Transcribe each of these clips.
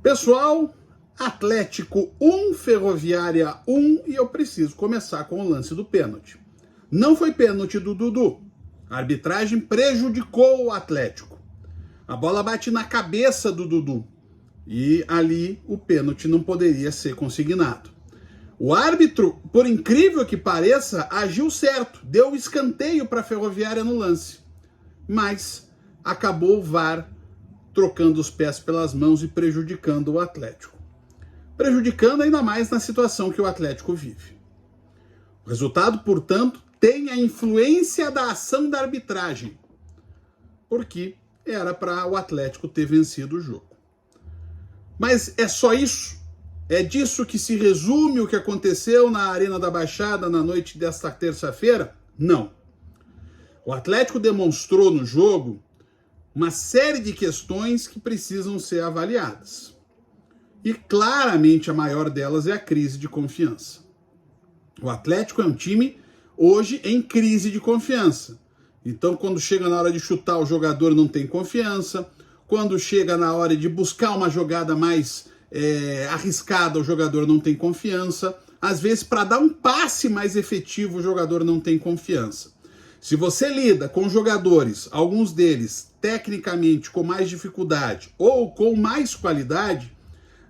Pessoal, Atlético 1, Ferroviária 1, e eu preciso começar com o lance do pênalti. Não foi pênalti do Dudu. A arbitragem prejudicou o Atlético. A bola bate na cabeça do Dudu e ali o pênalti não poderia ser consignado. O árbitro, por incrível que pareça, agiu certo, deu o escanteio para a Ferroviária no lance, mas acabou o VAR trocando os pés pelas mãos e prejudicando o Atlético. Prejudicando ainda mais na situação que o Atlético vive. O resultado, portanto, tem a influência da ação da arbitragem, porque era para o Atlético ter vencido o jogo. Mas é só isso? É disso que se resume o que aconteceu na Arena da Baixada na noite desta terça-feira? Não. O Atlético demonstrou no jogo uma série de questões que precisam ser avaliadas. E claramente a maior delas é a crise de confiança. O Atlético é um time hoje em crise de confiança. Então, quando chega na hora de chutar, o jogador não tem confiança. Quando chega na hora de buscar uma jogada mais arriscada, o jogador não tem confiança. Às vezes, para dar um passe mais efetivo, o jogador não tem confiança. Se você lida com jogadores, alguns deles tecnicamente com mais dificuldade ou com mais qualidade,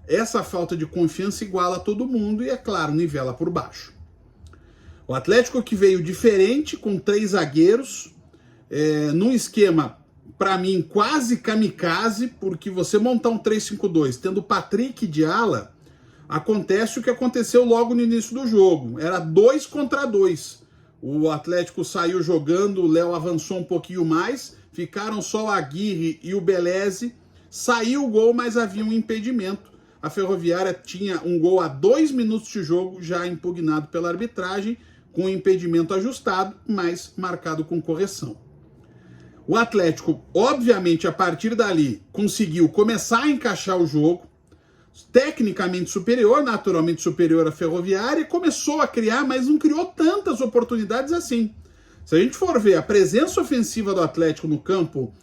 essa falta de confiança iguala a todo mundo e, é claro, nivela por baixo. O Atlético que veio diferente, com 3 zagueiros, num esquema, para mim, quase kamikaze, porque você montar um 3-5-2 tendo o Patrick de ala, acontece o que aconteceu logo no início do jogo. Era 2 contra 2. O Atlético saiu jogando, o Léo avançou um pouquinho mais, ficaram só o Aguirre e o Beleze, saiu o gol, mas havia um impedimento. A Ferroviária tinha um gol a 2 minutos de jogo, já impugnado pela arbitragem, com o impedimento ajustado, mas marcado com correção. O Atlético, obviamente, a partir dali, conseguiu começar a encaixar o jogo, tecnicamente superior, naturalmente superior à Ferroviária, começou a criar, mas não criou tantas oportunidades assim. Se a gente for ver a presença ofensiva do Atlético no campo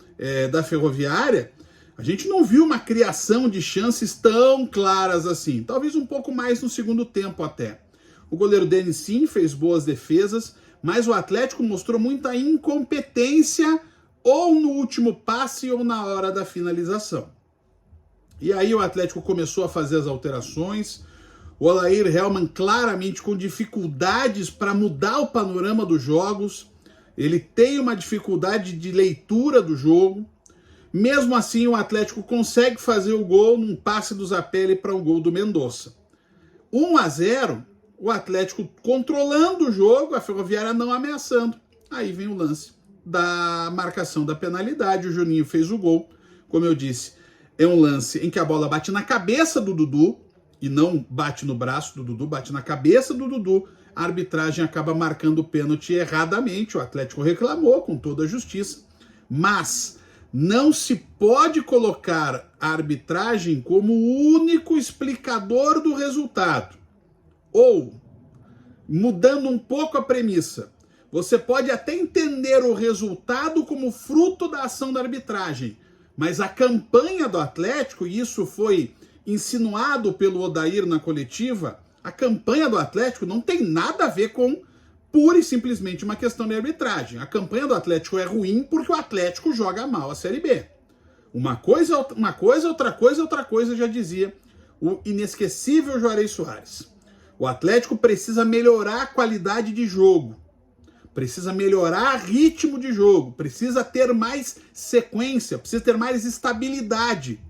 da Ferroviária, a gente não viu uma criação de chances tão claras assim. Talvez um pouco mais no segundo tempo até. O goleiro Denis sim fez boas defesas, mas o Atlético mostrou muita incompetência ou no último passe ou na hora da finalização. E aí o Atlético começou a fazer as alterações, o Odair Hellmann claramente com dificuldades para mudar o panorama dos jogos, ele tem uma dificuldade de leitura do jogo, mesmo assim o Atlético consegue fazer o gol num passe do Zapelli para um gol do Mendonça. 1-0, o Atlético controlando o jogo, a Ferroviária não ameaçando. Aí vem o lance da marcação da penalidade, o Juninho fez o gol, como eu disse, é um lance em que a bola bate na cabeça do Dudu, e não bate no braço do Dudu, bate na cabeça do Dudu, a arbitragem acaba marcando o pênalti erradamente, o Atlético reclamou com toda a justiça, mas não se pode colocar a arbitragem como o único explicador do resultado. Ou, mudando um pouco a premissa, você pode até entender o resultado como fruto da ação da arbitragem, mas a campanha do Atlético, e isso foi insinuado pelo Odair na coletiva, a campanha do Atlético não tem nada a ver com pura e simplesmente uma questão de arbitragem. A campanha do Atlético é ruim porque o Atlético joga mal a Série B. Uma coisa, outra coisa, já dizia o inesquecível Juarez Soares. O Atlético precisa melhorar a qualidade de jogo, precisa melhorar ritmo de jogo, precisa ter mais sequência, precisa ter mais estabilidade.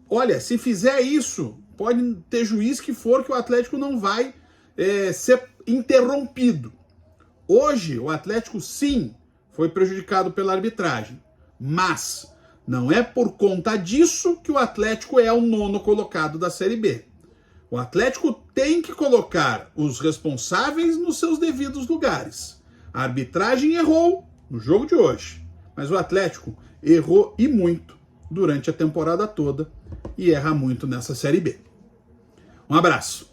Olha, se fizer isso, pode ter juiz que for que o Atlético não vai ser interrompido. Hoje, o Atlético, sim, foi prejudicado pela arbitragem, mas não é por conta disso que o Atlético é o 9º colocado da Série B. O Atlético tem que colocar os responsáveis nos seus devidos lugares. A arbitragem errou no jogo de hoje, mas o Atlético errou e muito durante a temporada toda e erra muito nessa Série B. Um abraço.